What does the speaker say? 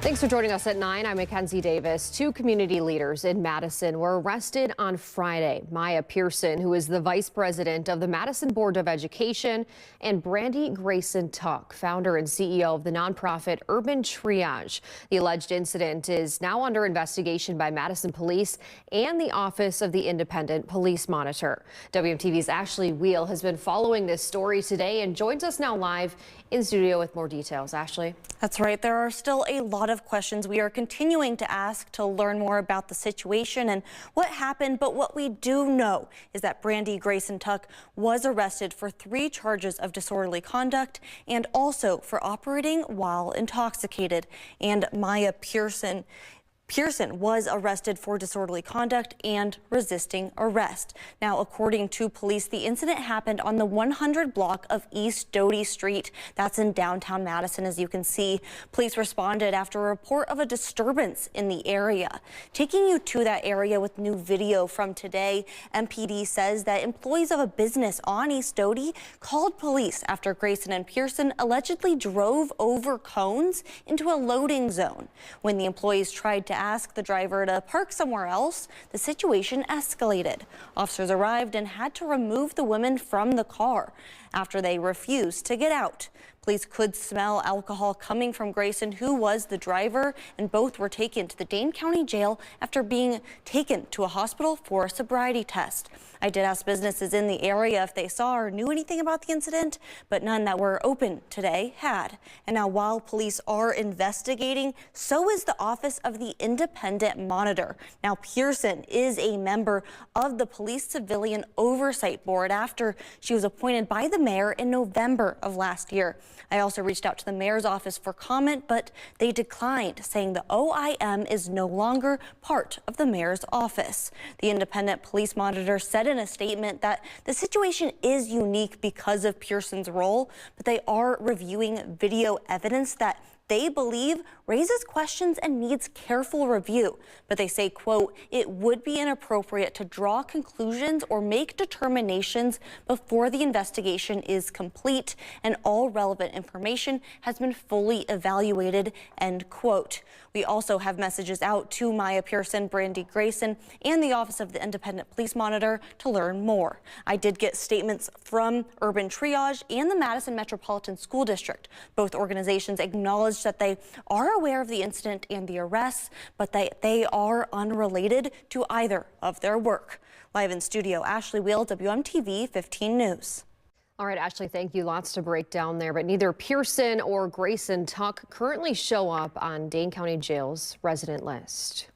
Thanks for joining us at 9. I'm Mackenzie Davis. Two community leaders in Madison were arrested on Friday. Maya Pearson, who is the vice president of the Madison Board of Education, and Brandy Grayson Tuck, founder and CEO of the nonprofit Urban Triage. The alleged incident is now under investigation by Madison Police and the Office of the Independent Police Monitor. WMTV's Ashley Wheel has been following this story today and joins us now live in studio with more details. Ashley. That's right. There are still a lot of questions we are continuing to ask to learn more about the situation and what happened. But what we do know is that Brandy Grayson Tuck was arrested for 3 charges of disorderly conduct and also for operating while intoxicated. And Maya Pearson was arrested for disorderly conduct and resisting arrest. Now, according to police, the incident happened on the 100 block of East Doty Street. That's in downtown Madison, as you can see. Police responded after a report of a disturbance in the area. Taking you to that area with new video from today, MPD says that employees of a business on East Doty called police after Grayson and Pearson allegedly drove over cones into a loading zone. When the employees tried to ask the driver to park somewhere else, the situation escalated. Officers arrived and had to remove the women from the car after they refused to get out. Police could smell alcohol coming from Grayson, who was the driver, and both were taken to the Dane County Jail after being taken to a hospital for a sobriety test. I did ask businesses in the area if they saw or knew anything about the incident, but none that were open today had. And now, while police are investigating, so is the Office of the Independent Monitor. Now, Pearson is a member of the Police Civilian Oversight Board after she was appointed by the mayor in November of last year. I also reached out to the mayor's office for comment, but they declined, saying the OIM is no longer part of the mayor's office. The Independent Police Monitor said in a statement that the situation is unique because of Pearson's role, but they are reviewing video evidence that they believe raises questions and needs careful review. But they say, quote, it would be inappropriate to draw conclusions or make determinations before the investigation is complete and all relevant information has been fully evaluated, end quote. We also have messages out to Maya Pearson, Brandy Grayson, and the Office of the Independent Police Monitor to learn more. I did get statements from Urban Triage and the Madison Metropolitan School District. Both organizations acknowledged that they are aware of the incident and the arrests, but they are unrelated to either of their work. Live in studio, Ashley Wheel, WMTV 15 News. All right, Ashley, thank you. Lots to break down there, but neither Pearson or Grayson Tuck currently show up on Dane County Jail's resident list.